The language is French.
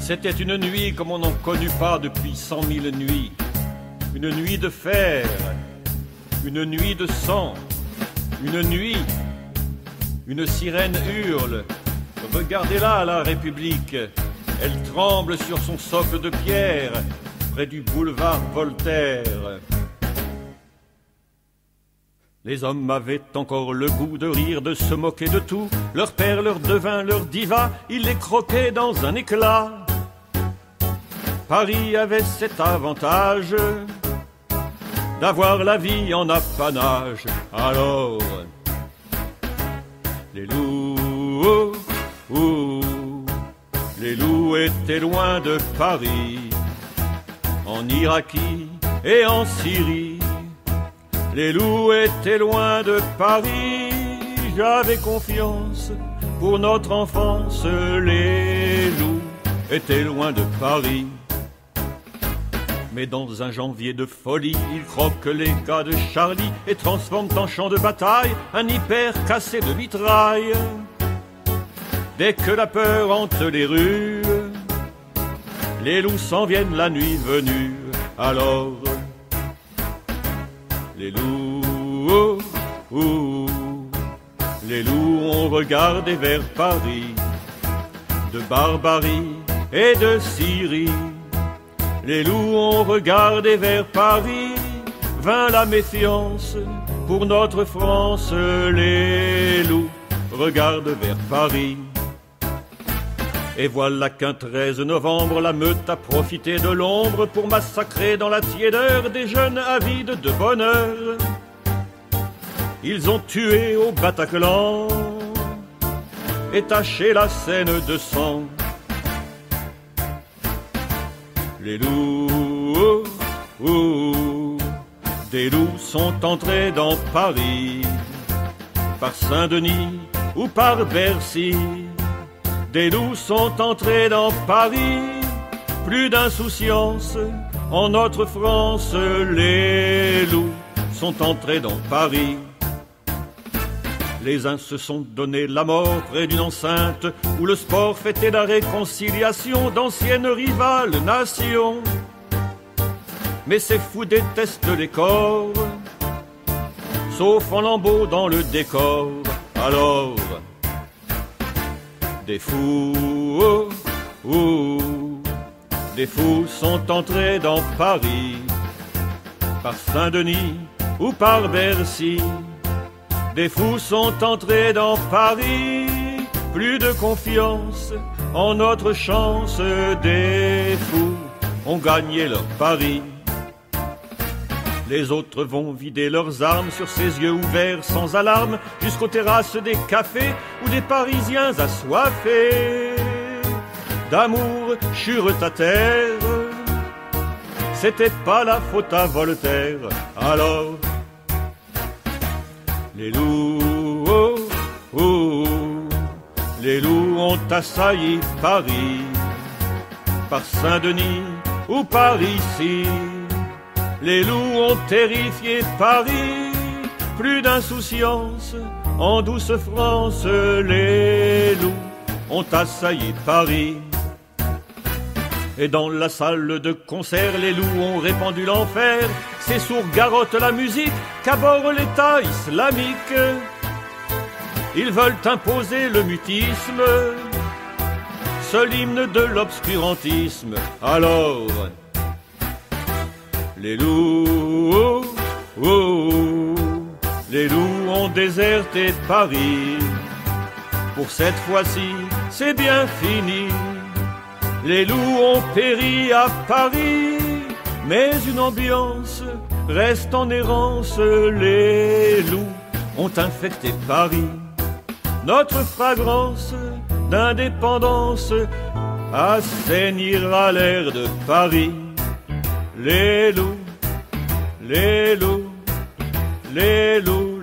C'était une nuit comme on n'en connut pas depuis 100 000 nuits. Une nuit de fer, une nuit de sang, une nuit, une sirène hurle. Regardez-la, la République, elle tremble sur son socle de pierre, près du boulevard Voltaire. Les hommes avaient encore le goût de rire, de se moquer de tout. Leur père leur devint leur diva, ils les croquaient dans un éclat. Paris avait cet avantage d'avoir la vie en apanage. Alors, les loups, les loups étaient loin de Paris, en Iraki et en Syrie. Les loups étaient loin de Paris, j'avais confiance pour notre enfance. Les loups étaient loin de Paris. Mais dans un janvier de folie, ils croquent les gars de Charlie et transforment en champ de bataille un hyper cassé de mitraille. Dès que la peur hante les rues, les loups s'en viennent la nuit venue. Alors, les loups, les loups ont regardé vers Paris, de barbarie et de Syrie. Les loups ont regardé vers Paris, vint la méfiance pour notre France. Les loups regardent vers Paris. Et voilà qu'un 13 novembre, la meute a profité de l'ombre pour massacrer dans la tiédeur des jeunes avides de bonheur. Ils ont tué au Bataclan et taché la Seine de sang. Les loups, des loups sont entrés dans Paris, par Saint-Denis ou par Bercy. Des loups sont entrés dans Paris, plus d'insouciance en notre France. Les loups sont entrés dans Paris. Les uns se sont donné la mort près d'une enceinte où le sport fêtait la réconciliation d'anciennes rivales nations. Mais ces fous détestent les corps, sauf en lambeaux dans le décor. Alors, des fous, des fous sont entrés dans Paris, par Saint-Denis ou par Bercy. Des fous sont entrés dans Paris, plus de confiance en notre chance. Des fous ont gagné leur pari. Les autres vont vider leurs armes sur ces yeux ouverts sans alarme jusqu'aux terrasses des cafés où des Parisiens assoiffés d'amour churent à terre. C'était pas la faute à Voltaire. Alors, les loups, les loups ont assailli Paris, par Saint-Denis ou par ici. Les loups ont terrifié Paris, plus d'insouciance en douce France. Les loups ont assailli Paris. Et dans la salle de concert, les loups ont répandu l'enfer. Ces sourds garrottent la musique qu'aborde l'État islamique. Ils veulent imposer le mutisme, seul hymne de l'obscurantisme. Alors, les loups, les loups ont déserté Paris. Pour cette fois-ci, c'est bien fini. Les loups ont péri à Paris, mais une ambiance reste en errance. Les loups ont infecté Paris. Notre fragrance d'indépendance assainira l'air de Paris. Les loups, les loups, les loups.